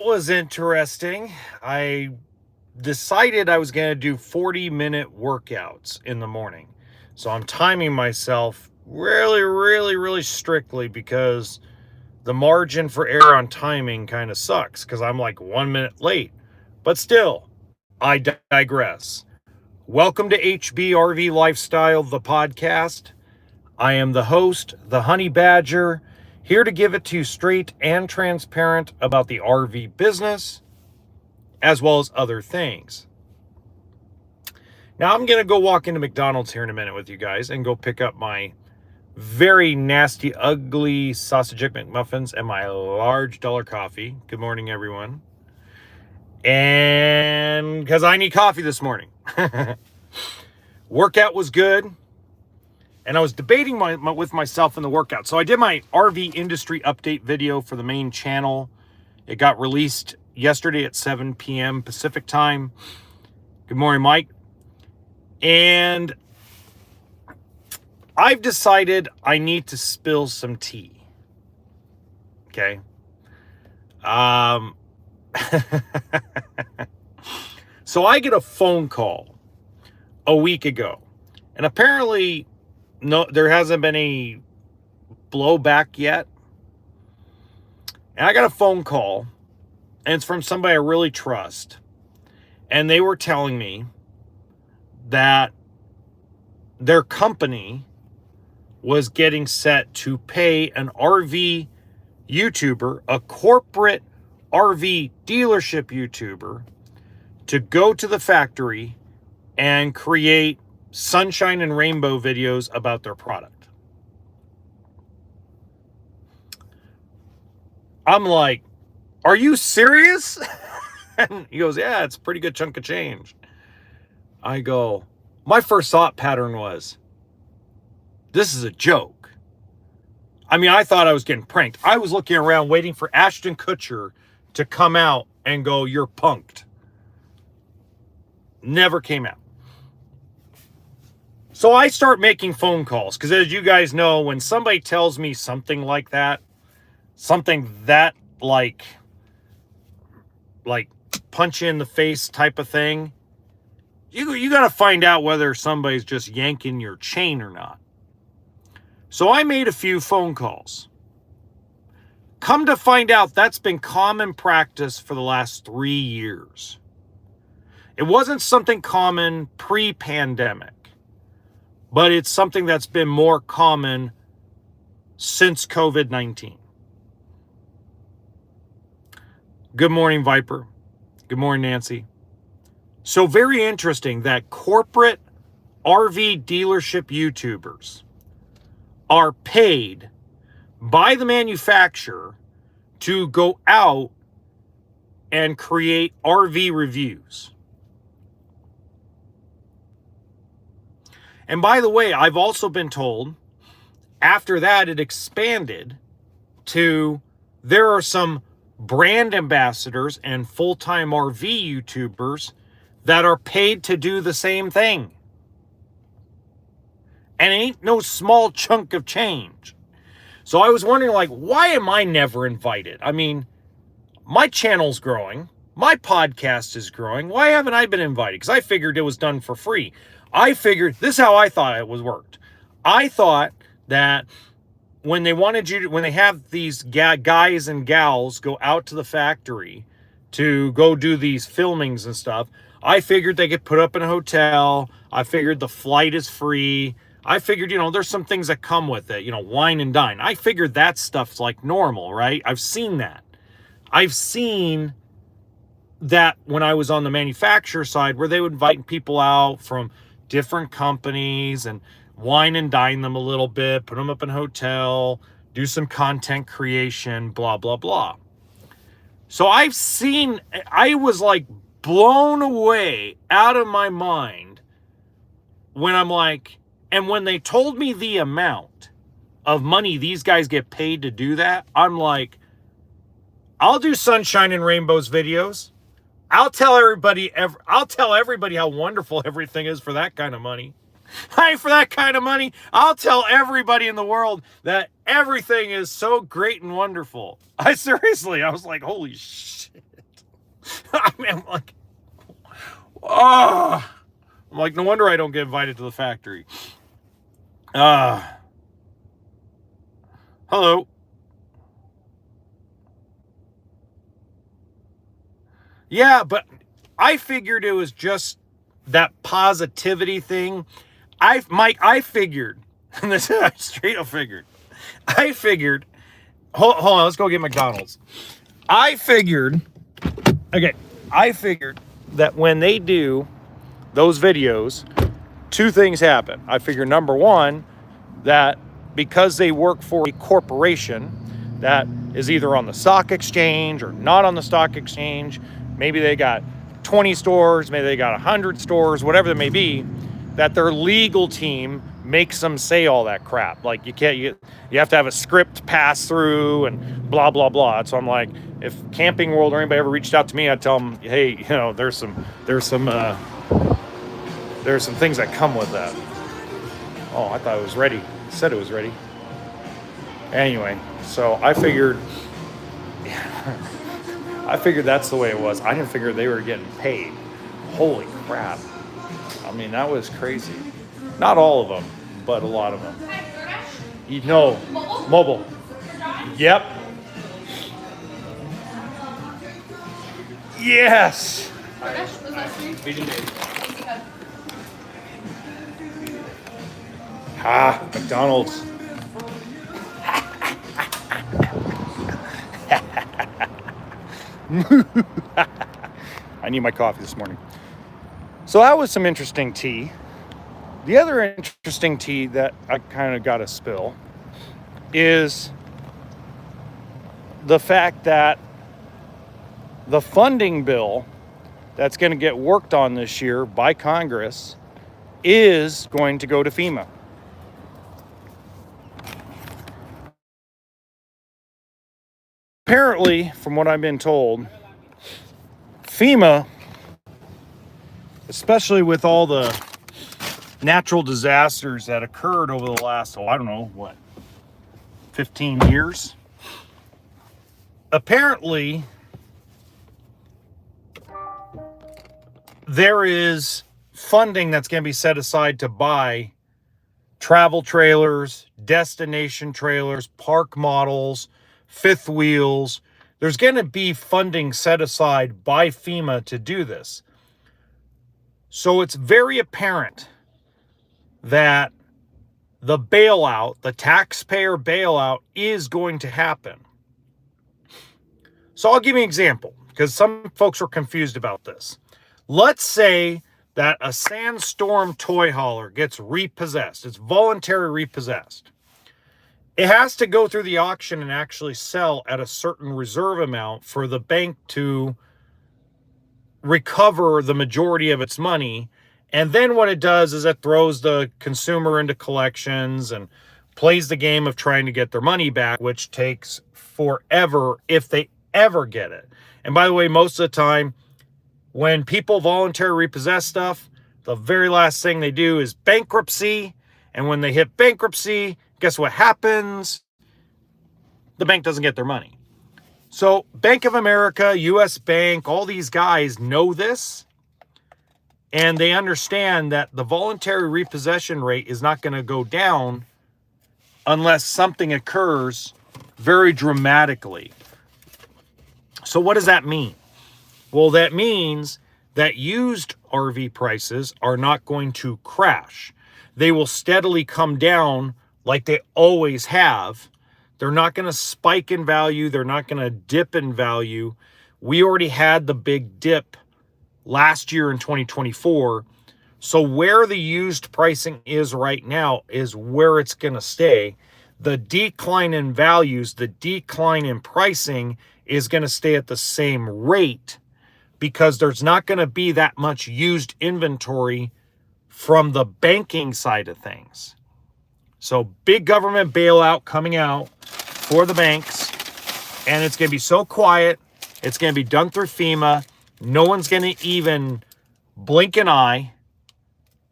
was interesting. I decided I was going to do 40-minute workouts in the morning. So I'm timing myself really strictly because the margin for error on timing kind of sucks because I'm like 1 minute late. But still, I digress. Welcome to HBRV Lifestyle, the podcast. I am the host, the Honey Badger, here to give it to you straight and transparent about the RV business, as well as other things. Now I'm going to go walk into McDonald's here in a minute with you guys and go pick up my very nasty, ugly sausage egg McMuffins and my large dollar coffee. Good morning, everyone. And because I need coffee this morning. Workout was good. And I was debating with myself in the workout. So I did my RV industry update video for the main channel. It got released yesterday at 7 p.m. Pacific time. Good morning, Mike. And I've decided I need to spill some tea. Okay. So I get a phone call a week ago. And apparently, no, there hasn't been any blowback yet. And I got a phone call, and it's from somebody I really trust. And they were telling me that their company was getting set to pay an RV YouTuber, a corporate RV dealership YouTuber, to go to the factory and create sunshine and rainbow videos about their product. I'm like, are you serious? And he goes, yeah, it's a pretty good chunk of change. I go, my first thought pattern was, this is a joke. I mean, I thought I was getting pranked. I was looking around waiting for Ashton Kutcher to come out and go, you're punked. Never came out. So I start making phone calls because, as you guys know, when somebody tells me something like that, something that like punch you in the face type of thing, you got to find out whether somebody's just yanking your chain or not. So I made a few phone calls. Come to find out, that's been common practice for the last 3 years. It wasn't something common pre-pandemic, but it's something that's been more common since COVID-19. Good morning, Viper. Good morning, Nancy. So very interesting that corporate RV dealership YouTubers are paid by the manufacturer to go out and create RV reviews. And by the way, I've also been told after that it expanded to there are some brand ambassadors and full-time RV YouTubers that are paid to do the same thing. And it ain't no small chunk of change. So I was wondering, like, why am I never invited? I mean, my channel's growing. My podcast is growing. Why haven't I been invited? Because I figured it was done for free. I figured, this is how I thought it was worked. I thought that when they wanted you to, when they have these guys and gals go out to the factory to go do these filmings and stuff, I figured they get put up in a hotel. I figured the flight is free. I figured, there's some things that come with it, wine and dine. I figured that stuff's like normal, right? I've seen that. I've seen that when I was on the manufacturer side where they would invite people out from different companies and wine and dine them a little bit, put them up in a hotel, do some content creation, blah, blah, blah. So I was like blown away out of my mind when I'm like, and when they told me the amount of money these guys get paid to do that, I'm like, I'll do sunshine and rainbows videos. I'll tell everybody how wonderful everything is for that kind of money. Hey, for that kind of money, I'll tell everybody in the world that everything is so great and wonderful. I was like, holy shit. I mean, I'm like, oh, I'm like, no wonder I don't get invited to the factory. Hello. Yeah, but I figured it was just that positivity thing. I figured, and this is straight up figured. I figured, hold on, let's go get McDonald's. I figured that when they do those videos, two things happen. I figure number one, that because they work for a corporation that is either on the stock exchange or not on the stock exchange, maybe they got 20 stores, maybe they got 100 stores, whatever it may be, that their legal team makes them say all that crap. Like you have to have a script pass through and blah, blah, blah. So I'm like, if Camping World or anybody ever reached out to me, I'd tell them, hey, you know, there's some things that come with that. Oh, I thought it was ready. It said it was ready. Anyway, so I figured that's the way it was. I didn't figure they were getting paid. Holy crap. I mean, that was crazy. Not all of them, but a lot of them. No, mobile. Yep. Yes. McDonald's. I need my coffee this morning. So that was some interesting tea. The other interesting tea that I kind of got to spill is the fact that the funding bill that's going to get worked on this year by Congress is going to go to FEMA. Apparently, from what I've been told, FEMA, especially with all the natural disasters that occurred over the last, 15 years, apparently there is funding that's going to be set aside to buy travel trailers, destination trailers, park models, fifth wheels. There's going to be funding set aside by FEMA to do this. So it's very apparent that the bailout, the taxpayer bailout, is going to happen. So I'll give you an example, because some folks are confused about this. Let's say that a Sandstorm toy hauler gets repossessed. It's voluntary repossessed. It has to go through the auction and actually sell at a certain reserve amount for the bank to recover the majority of its money. And then what it does is it throws the consumer into collections and plays the game of trying to get their money back, which takes forever if they ever get it. And by the way, most of the time, when people voluntarily repossess stuff, the very last thing they do is bankruptcy. And when they hit bankruptcy, guess what happens? The bank doesn't get their money. So Bank of America, US Bank, all these guys know this. And they understand that the voluntary repossession rate is not going to go down unless something occurs very dramatically. So what does that mean? Well, that means that used RV prices are not going to crash. They will steadily come down like they always have. They're not going to spike in value. They're not going to dip in value. We already had the big dip last year in 2024. So where the used pricing is right now is where it's going to stay. The decline in values, the decline in pricing is going to stay at the same rate because there's not going to be that much used inventory from the banking side of things. So big government bailout coming out for the banks, and it's going to be so quiet. It's going to be done through FEMA. No one's going to even blink an eye.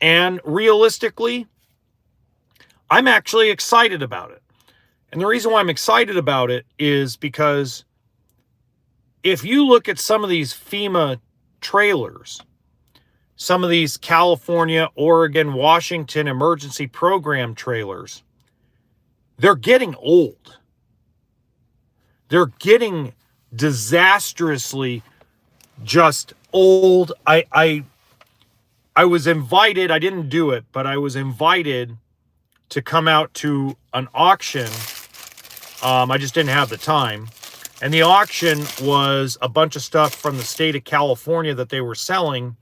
And realistically, I'm actually excited about it. And the reason why I'm excited about it is because if you look at some of these FEMA trailers, some of these California, Oregon, Washington emergency program trailers, they're getting old. They're getting disastrously just old. I was invited, I didn't do it, but I was invited to come out to an auction. I just didn't have the time. And the auction was a bunch of stuff from the state of California that they were selling,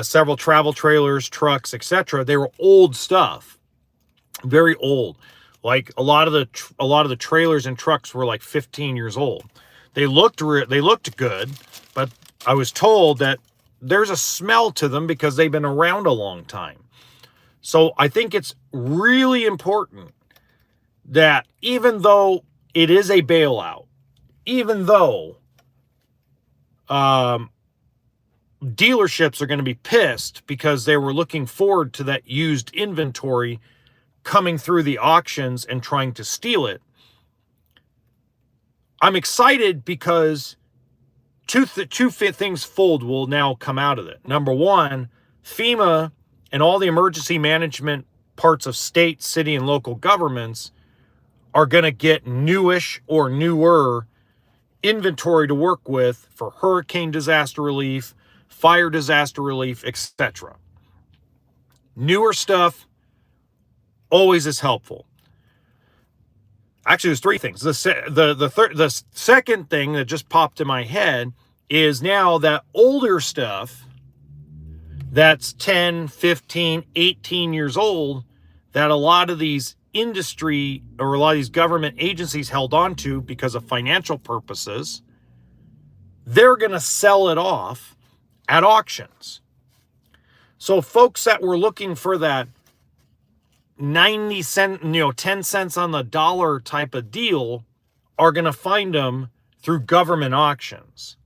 several travel trailers, trucks, etc. They were old stuff, very old. Like a lot of the trailers and trucks were like 15 years old. They looked good, but I was told that there's a smell to them because they've been around a long time. So I think it's really important that even though it is a bailout, even though dealerships are going to be pissed because they were looking forward to that used inventory coming through the auctions and trying to steal it, I'm excited because two things fold will now come out of it. Number one, FEMA and all the emergency management parts of state, city, and local governments are going to get newish or newer inventory to work with for hurricane disaster relief, fire disaster relief, etc. Newer stuff always is helpful. Actually, there's three things. The second thing that just popped in my head is now that older stuff that's 10, 15, 18 years old that a lot of these industry or a lot of these government agencies held on to because of financial purposes, they're going to sell it off at auctions. So folks that were looking for that 90 cent, 10 cents on the dollar type of deal are going to find them through government auctions.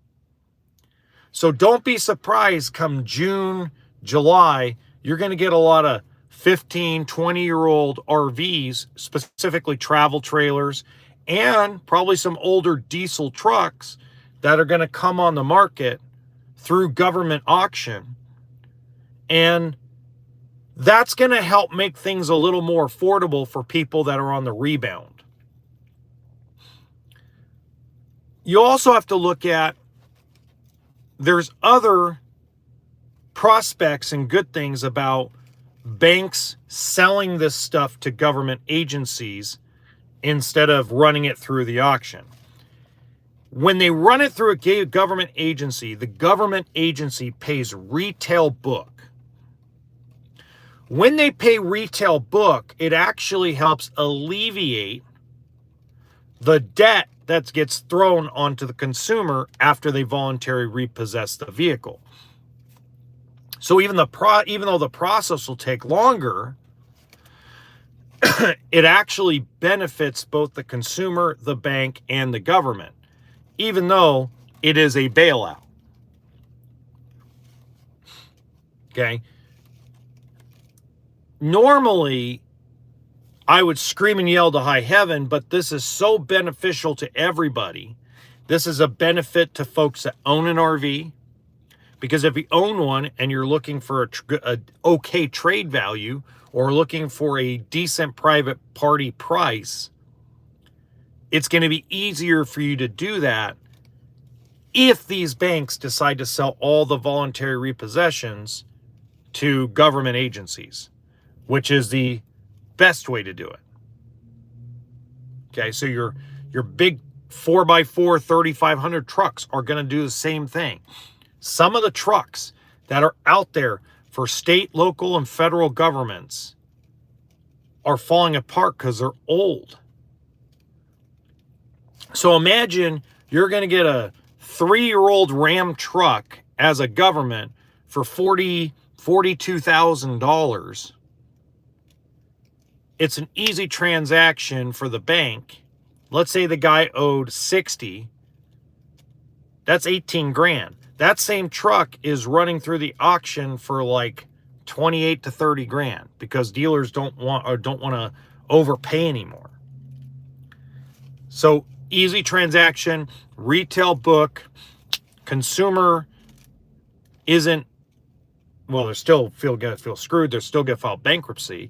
So don't be surprised come June, July, you're going to get a lot of 15, 20-year-old RVs, specifically travel trailers, and probably some older diesel trucks that are going to come on the market through government auction. And that's going to help make things a little more affordable for people that are on the rebound. You also have to look at, there's other prospects and good things about banks selling this stuff to government agencies instead of running it through the auction. When they run it through a government agency, the government agency pays retail book. When they pay retail book, it actually helps alleviate the debt that gets thrown onto the consumer after they voluntarily repossess the vehicle. So even though the process will take longer, it actually benefits both the consumer, the bank, and the government, even though it is a bailout. Okay? Normally, I would scream and yell to high heaven, but this is so beneficial to everybody. This is a benefit to folks that own an RV, because if you own one and you're looking for a okay trade value or looking for a decent private party price, it's going to be easier for you to do that if these banks decide to sell all the voluntary repossessions to government agencies, which is the best way to do it. Okay, so your big 4x4 3,500 trucks are going to do the same thing. Some of the trucks that are out there for state, local, and federal governments are falling apart because they're old. So imagine you're going to get a 3-year-old Ram truck as a government for $42,000. It's an easy transaction for the bank. Let's say the guy owed 60. That's 18 grand. That same truck is running through the auction for like 28 to 30 grand because dealers don't want to overpay anymore. So easy transaction, retail book, consumer isn't, well, they're still gonna feel screwed. They're still gonna file bankruptcy.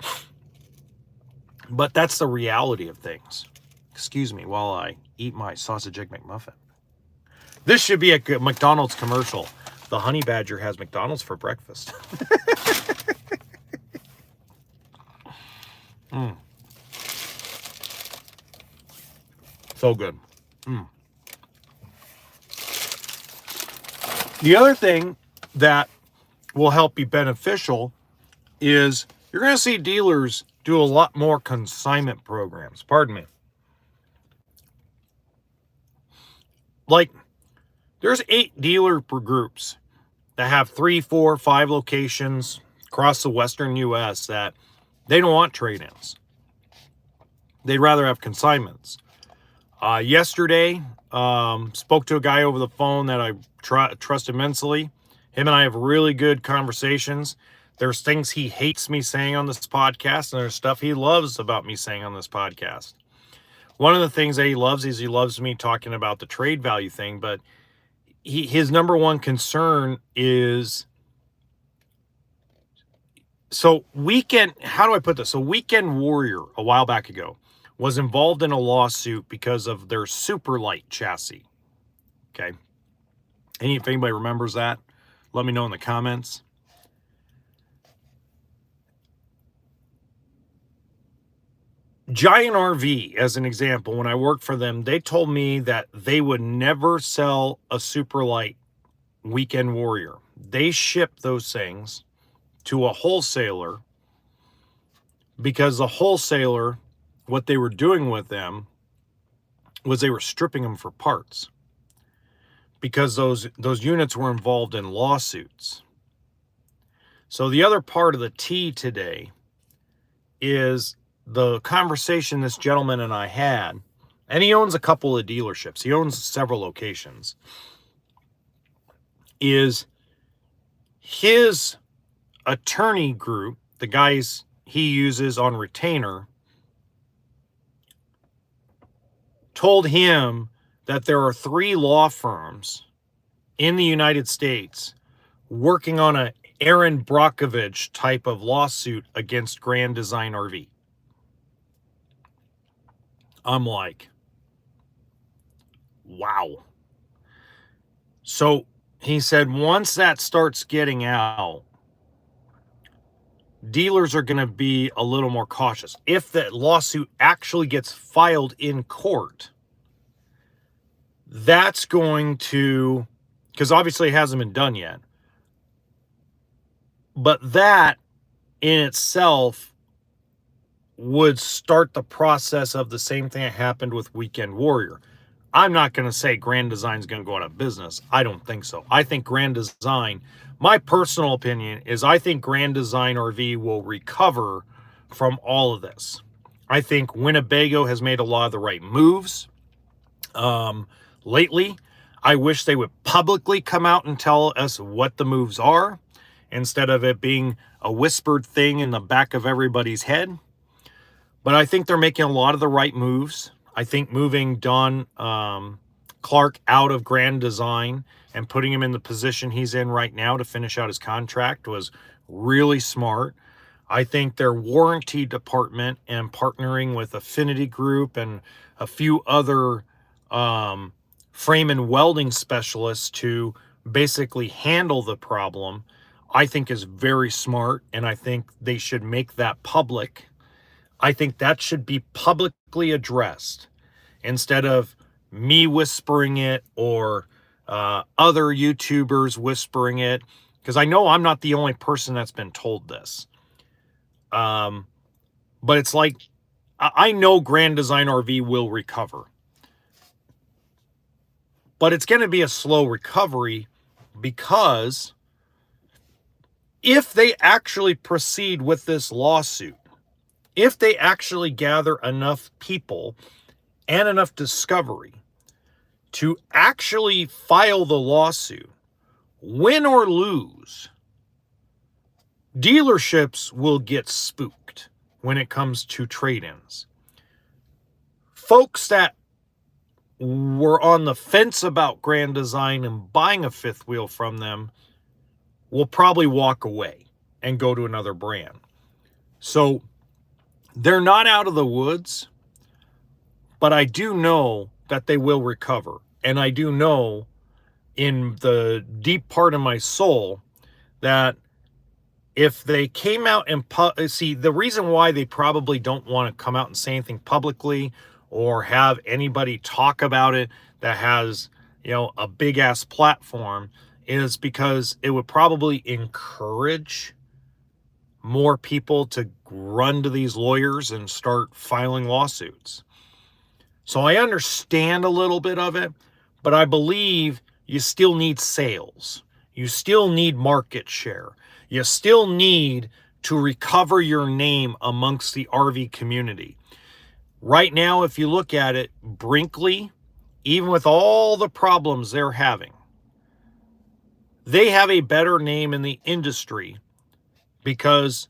But that's the reality of things. Excuse me while I eat my sausage egg McMuffin. This should be a McDonald's commercial. The honey badger has McDonald's for breakfast. So good. The other thing that will help be beneficial is you're going to see dealers do a lot more consignment programs. Pardon me. Like, there's 8 dealer groups that have 3, 4, 5 locations across the western U.S. that they don't want trade-ins. They'd rather have consignments. Yesterday, spoke to a guy over the phone that I trust immensely. Him and I have really good conversations. There's things he hates me saying on this podcast, and there's stuff he loves about me saying on this podcast. One of the things that he loves is he loves me talking about the trade value thing, but his number one concern is, so how do I put this? So Weekend Warrior, a while back ago, was involved in a lawsuit because of their super light chassis. Okay. If anybody remembers that, let me know in the comments. Giant RV, as an example, when I worked for them, they told me that they would never sell a super light Weekend Warrior. They ship those things to a wholesaler because the wholesaler, what they were doing with them was they were stripping them for parts because those units were involved in lawsuits. So the other part of the tea today is the conversation this gentleman and I had, and he owns a couple of dealerships. He owns several locations. Is his attorney group, the guys he uses on retainer, told him that there are 3 law firms in the United States working on a Aaron Brockovich type of lawsuit against Grand Design RV. I'm like, wow. So he said once that starts getting out, dealers are going to be a little more cautious. If that lawsuit actually gets filed in court, that's going to, because obviously it hasn't been done yet, but that in itself would start the process of the same thing that happened with Weekend Warrior. I'm not going to say Grand Design's going to go out of business. I don't think so. I think Grand Design, my personal opinion is I think Grand Design RV will recover from all of this. I think Winnebago has made a lot of the right moves lately. I wish they would publicly come out and tell us what the moves are instead of it being a whispered thing in the back of everybody's head. But I think they're making a lot of the right moves. I think moving Don Clark out of Grand Design and putting him in the position he's in right now to finish out his contract was really smart. I think their warranty department and partnering with Affinity Group and a few other frame and welding specialists to basically handle the problem, I think is very smart, and I think they should make that public. I think that should be publicly addressed instead of me whispering it or other YouTubers whispering it, because I know I'm not the only person that's been told this. But it's like, I know Grand Design RV will recover, but it's going to be a slow recovery because if they actually proceed with this lawsuit, if they actually gather enough people and enough discovery to actually file the lawsuit, win or lose, dealerships will get spooked when it comes to trade-ins. Folks that were on the fence about Grand Design and buying a fifth wheel from them will probably walk away and go to another brand. So they're not out of the woods, but I do know that they will recover. And I do know in the deep part of my soul that if they came out and see, the reason why they probably don't want to come out and say anything publicly or have anybody talk about it that has, a big ass platform is because it would probably encourage more people to run to these lawyers and start filing lawsuits. So I understand a little bit of it, but I believe you still need sales. You still need market share. You still need to recover your name amongst the RV community. Right now, if you look at it, Brinkley, even with all the problems they're having, they have a better name in the industry because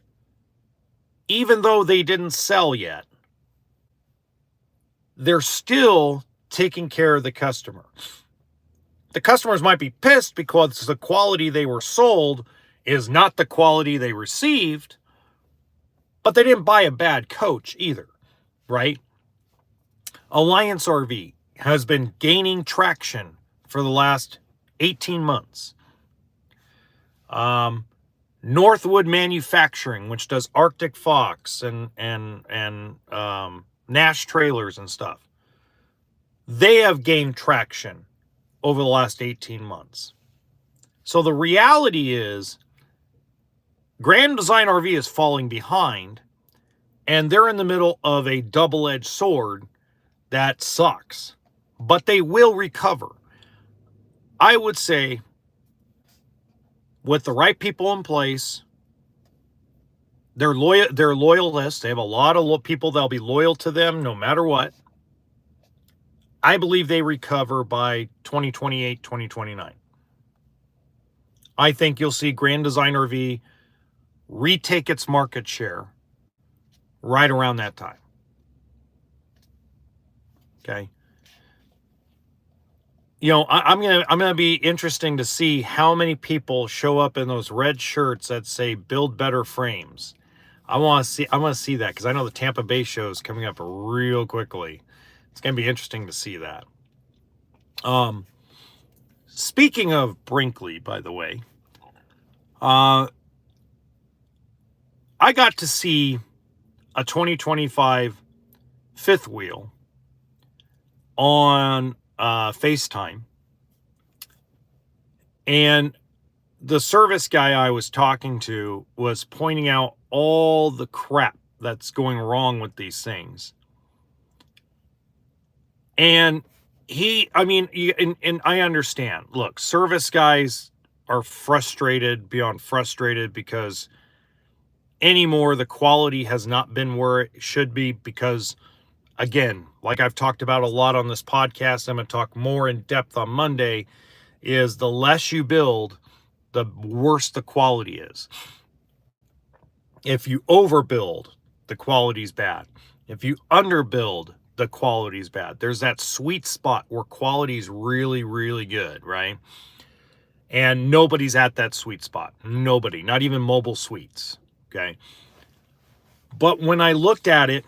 even though they didn't sell yet, they're still taking care of the customer. The customers might be pissed because the quality they were sold is not the quality they received, but they didn't buy a bad coach either, right? Alliance RV has been gaining traction for the last 18 months. Northwood Manufacturing, which does Arctic Fox and Nash trailers and stuff, they have gained traction over the last 18 months. So the reality is Grand Design RV is falling behind, and they're in the middle of a double-edged sword that sucks, but they will recover. I would say with the right people in place, they're loyalists. They have a lot of people that'll be loyal to them no matter what. I believe they recover by 2028, 2029. I think you'll see Grand Design RV retake its market share right around that time. Okay. I'm gonna be interesting to see how many people show up in those red shirts that say "Build Better Frames." I want to see that because I know the Tampa Bay show is coming up real quickly. It's gonna be interesting to see that. Speaking of Brinkley, by the way, I got to see a 2025 fifth wheel on FaceTime, and the service guy I was talking to was pointing out all the crap that's going wrong with these things. And and I understand. Look, service guys are frustrated beyond frustrated because anymore the quality has not been where it should be because, again, like I've talked about a lot on this podcast, I'm going to talk more in depth on Monday, is the less you build, the worse the quality is. If you overbuild, the quality's bad. If you underbuild, the quality's bad. There's that sweet spot where quality's really, really good, right? And nobody's at that sweet spot. Nobody, not even Mobile Suites, okay? But when I looked at it,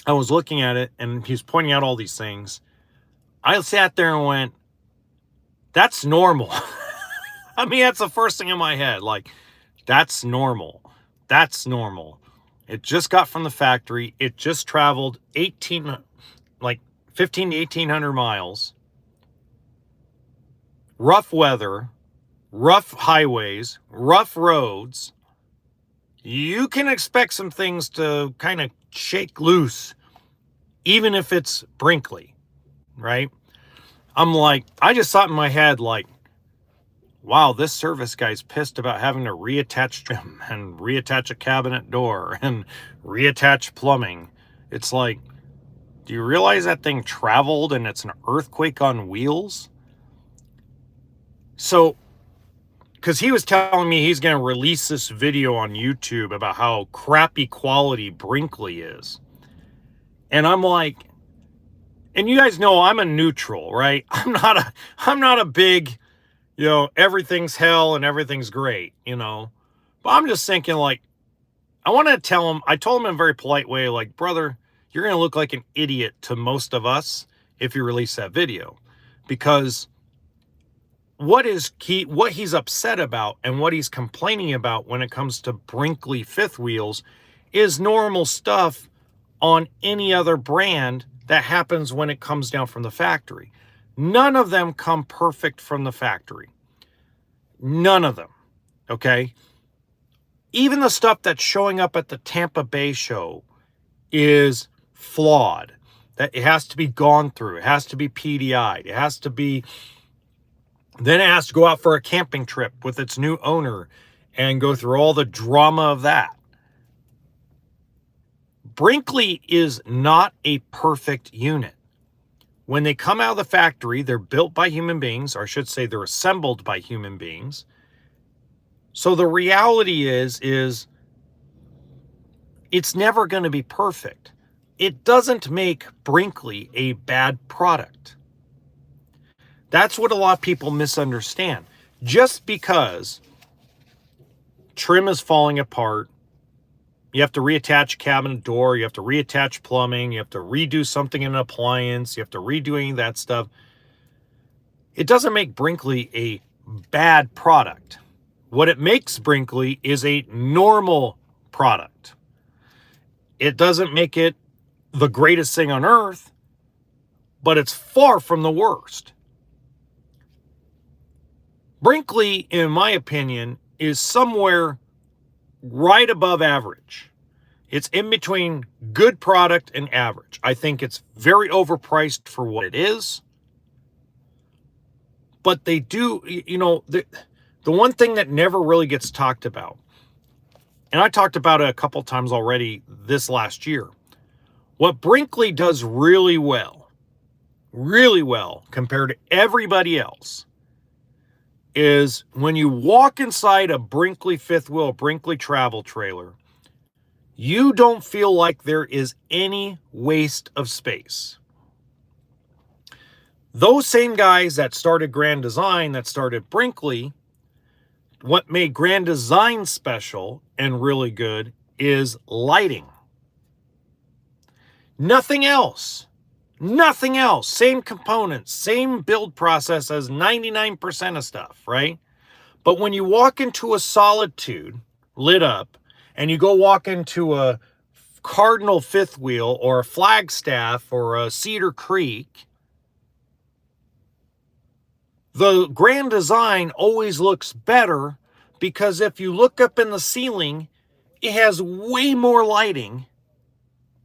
I was looking at it, and he was pointing out all these things. I sat there and went, that's normal. I mean, that's the first thing in my head. Like, that's normal. That's normal. It just got from the factory. It just traveled 15 to 1800 miles. Rough weather, rough highways, rough roads. You can expect some things to kind of shake loose, even if it's Brinkley, right? I'm like, I just thought in my head, like, wow, this service guy's pissed about having to reattach trim and reattach a cabinet door and reattach plumbing. It's like, do you realize that thing traveled and it's an earthquake on wheels? So, because he was telling me he's going to release this video on YouTube about how crappy quality Brinkley is. And I'm like, and you guys know I'm a neutral, right? I'm not a big, everything's hell and everything's great, But I'm just thinking, like, I want to tell him, I told him in a very polite way, like, brother, you're going to look like an idiot to most of us if you release that video. Because what he's upset about and what he's complaining about when it comes to Brinkley fifth wheels is normal stuff on any other brand that happens when it comes down from the factory. None of them come perfect from the factory. None of them. Okay? Even the stuff that's showing up at the Tampa Bay show is flawed. That it has to be gone through. It has to be PDI'd. It has to go out for a camping trip with its new owner and go through all the drama of that. Brinkley is not a perfect unit. When they come out of the factory, they're built by human beings, or I should say they're assembled by human beings. So the reality is it's never going to be perfect. It doesn't make Brinkley a bad product. That's what a lot of people misunderstand. Just because trim is falling apart, you have to reattach cabinet door, you have to reattach plumbing, you have to redo something in an appliance, you have to redo any of that stuff. It doesn't make Brinkley a bad product. What it makes Brinkley is a normal product. It doesn't make it the greatest thing on earth, but it's far from the worst. Brinkley, in my opinion, is somewhere right above average. It's in between good product and average. I think it's very overpriced for what it is. But they do, the one thing that never really gets talked about, and I talked about it a couple times already this last year, what Brinkley does really well compared to everybody else, is when you walk inside a Brinkley fifth wheel, Brinkley travel trailer, you don't feel like there is any waste of space. Those same guys that started Grand Design, that started Brinkley, what made Grand Design special and really good is lighting. Nothing else. Nothing else. Same components, same build process as 99% of stuff, right? But when you walk into a Solitude lit up and you go walk into a Cardinal fifth wheel or a Flagstaff or a Cedar Creek, the Grand Design always looks better because if you look up in the ceiling, it has way more lighting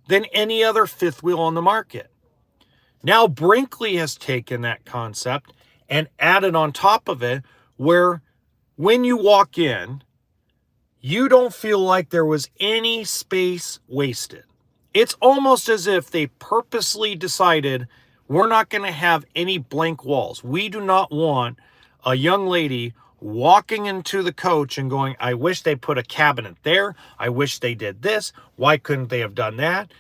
than any other fifth wheel on the market. Now Brinkley has taken that concept and added on top of it where when you walk in, you don't feel like there was any space wasted. It's almost as if they purposely decided we're not going to have any blank walls. We do not want a young lady walking into the coach and going, I wish they put a cabinet there. I wish they did this. Why couldn't they have done that?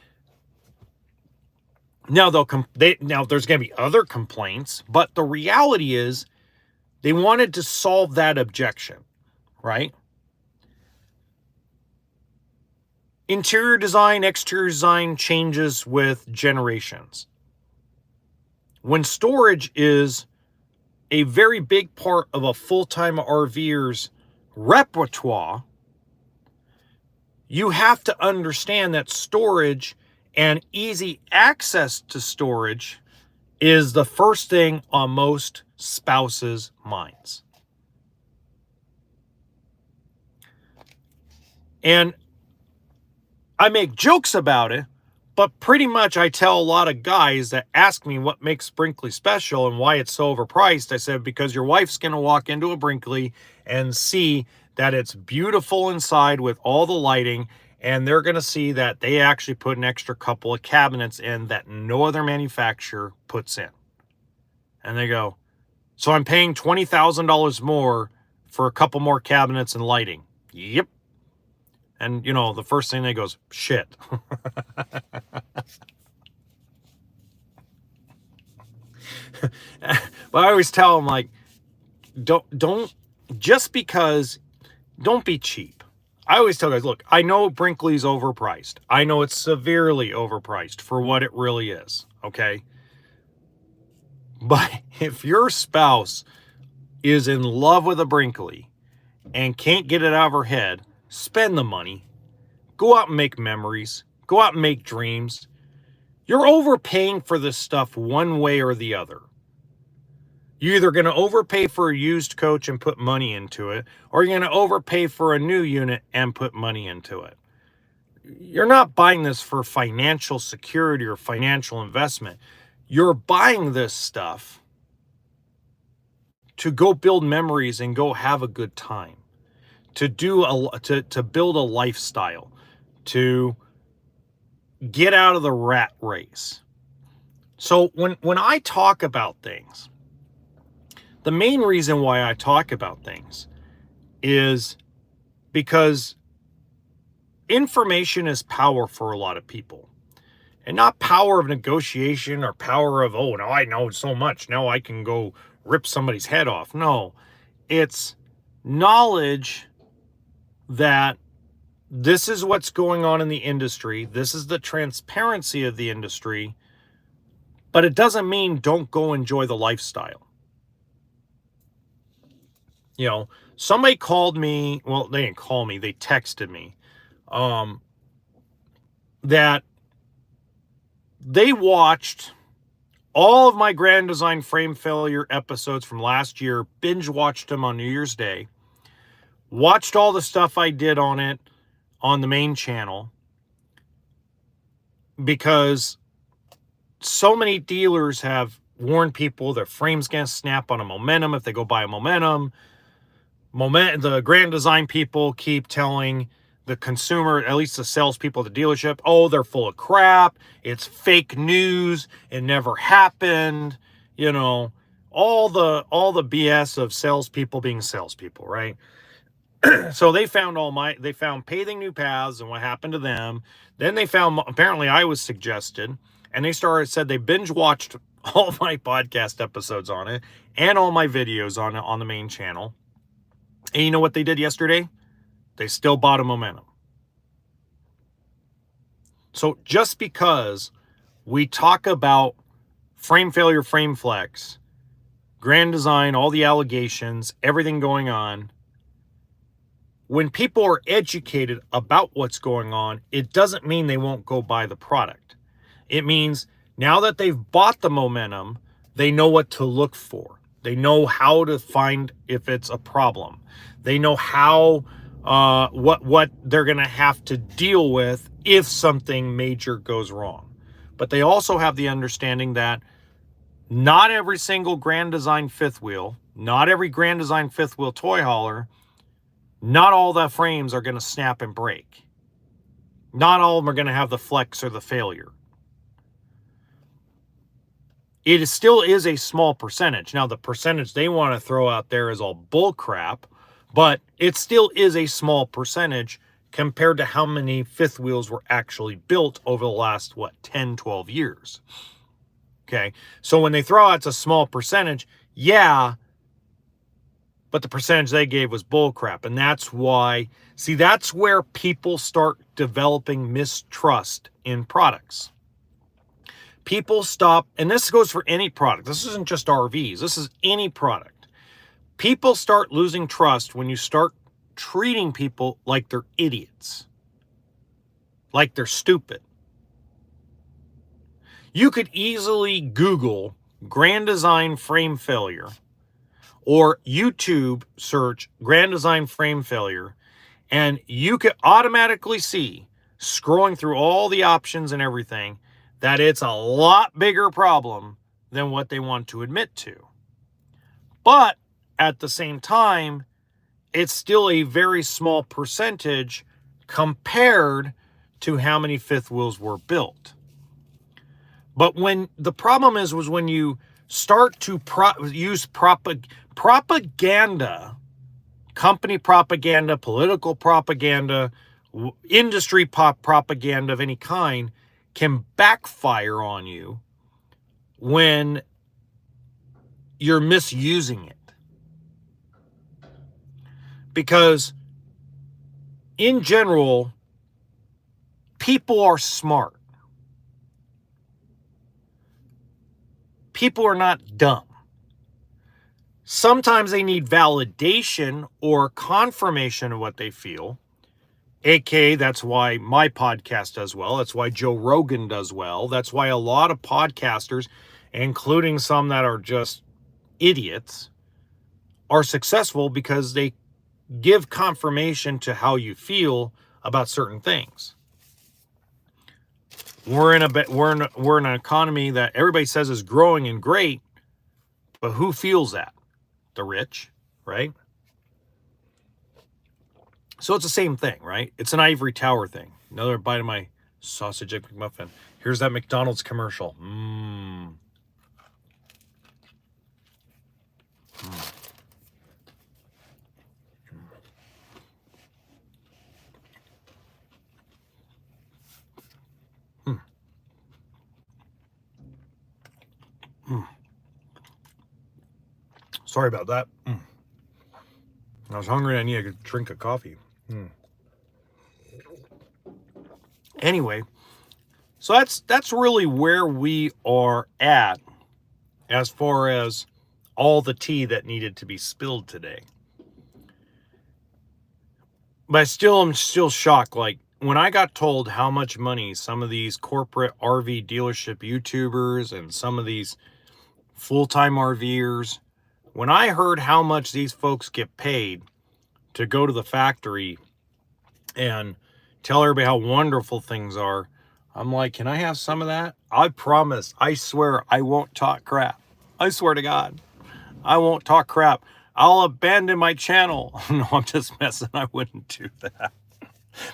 Now there's going to be other complaints, but the reality is they wanted to solve that objection, right? Interior design, exterior design changes with generations. When storage is a very big part of a full-time RVer's repertoire, you have to understand that storage and easy access to storage is the first thing on most spouses' minds. And I make jokes about it, but pretty much I tell a lot of guys that ask me what makes Brinkley special and why it's so overpriced. I said, because your wife's going to walk into a Brinkley and see that it's beautiful inside with all the lighting, and they're going to see that they actually put an extra couple of cabinets in that no other manufacturer puts in. And they go, so I'm paying $20,000 more for a couple more cabinets and lighting. Yep. And, the first thing they go is, shit. But I always tell them, like, don't just because, don't be cheap. I always tell guys, look, I know Brinkley's overpriced. I know it's severely overpriced for what it really is, okay? But if your spouse is in love with a Brinkley and can't get it out of her head, spend the money. Go out and make memories. Go out and make dreams. You're overpaying for this stuff one way or the other. You're either going to overpay for a used coach and put money into it, or you're going to overpay for a new unit and put money into it. You're not buying this for financial security or financial investment. You're buying this stuff to go build memories and go have a good time, to build a lifestyle, to get out of the rat race. So when I talk about things, the main reason why I talk about things is because information is power for a lot of people. And not power of negotiation or power of, oh, now I know so much, now I can go rip somebody's head off. No, it's knowledge that this is what's going on in the industry. This is the transparency of the industry. But it doesn't mean don't go enjoy the lifestyle. You know, somebody called me, well, they didn't call me, they texted me, that they watched all of my Grand Design Frame Failure episodes from last year, binge watched them on New Year's Day, watched all the stuff I did on it on the main channel, because so many dealers have warned people their frame's going to snap on a momentum if they go buy a momentum. The Grand Design people keep telling the consumer, at least the salespeople at the dealership, oh, they're full of crap. It's fake news. It never happened. You know, all the BS of salespeople being salespeople, right? So they found Paving New Paths and what happened to them. Then they found, apparently I was suggested, and said they binge watched all my podcast episodes on it and all my videos on it on the main channel. And you know what they did yesterday? They still bought a momentum. So just because we talk about frame failure, frame flex, Grand Design, all the allegations, everything going on, when people are educated about what's going on, it doesn't mean they won't go buy the product. It means now that they've bought the momentum, they know what to look for. They know how to find if it's a problem. They know how, what they're going to have to deal with if something major goes wrong. But they also have the understanding that not every single Grand Design fifth wheel, not every Grand Design fifth wheel toy hauler, not all the frames are going to snap and break. Not all of them are going to have the flex or the failure. It still is a small percentage. Now, the percentage they want to throw out there is all bull crap, but it still is a small percentage compared to how many fifth wheels were actually built over the last, 10, 12 years. Okay, so when they throw out it's a small percentage, yeah, but the percentage they gave was bull crap. And that's why, that's where people start developing mistrust in products. People stop, and this goes for any product. This isn't just RVs. This is any product. People start losing trust when you start treating people like they're idiots, like they're stupid. You could easily Google Grand Design frame failure or YouTube search Grand Design frame failure, and you could automatically see, scrolling through all the options and everything, that it's a lot bigger problem than what they want to admit to. But at the same time, it's still a very small percentage compared to how many fifth wheels were built. But when the problem was when you start to use propaganda, company propaganda, political propaganda, industry propaganda of any kind, can backfire on you when you're misusing it. Because in general, people are smart. People are not dumb. Sometimes they need validation or confirmation of what they feel. AKA, that's why my podcast does well. That's why Joe Rogan does well. That's why a lot of podcasters, including some that are just idiots, are successful, because they give confirmation to how you feel about certain things. We're in an economy that everybody says is growing and great, but who feels that? The rich, right? So it's the same thing, right? It's an ivory tower thing. Another bite of my sausage egg McMuffin. Here's that McDonald's commercial. Sorry about that. I was hungry and I needed a drink of coffee. Anyway, so that's really where we are at as far as all the tea that needed to be spilled today. But I'm still shocked. Like, when I got told how much money some of these corporate RV dealership YouTubers and some of these full-time RVers, when I heard how much these folks get paid to go to the factory and tell everybody how wonderful things are, I'm like, can I have some of that? I promise, I swear, I won't talk crap. I swear to God, I won't talk crap. I'll abandon my channel. No, I'm just messing. I wouldn't do that.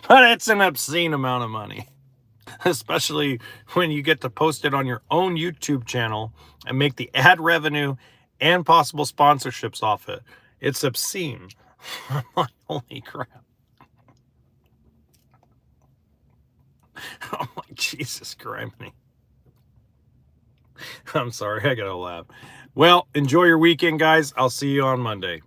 But it's an obscene amount of money, especially when you get to post it on your own YouTube channel and make the ad revenue and possible sponsorships off it. It's obscene. I'm like, holy crap. I'm like, Jesus Christ. I'm sorry, I gotta laugh. Well, enjoy your weekend, guys. I'll see you on Monday.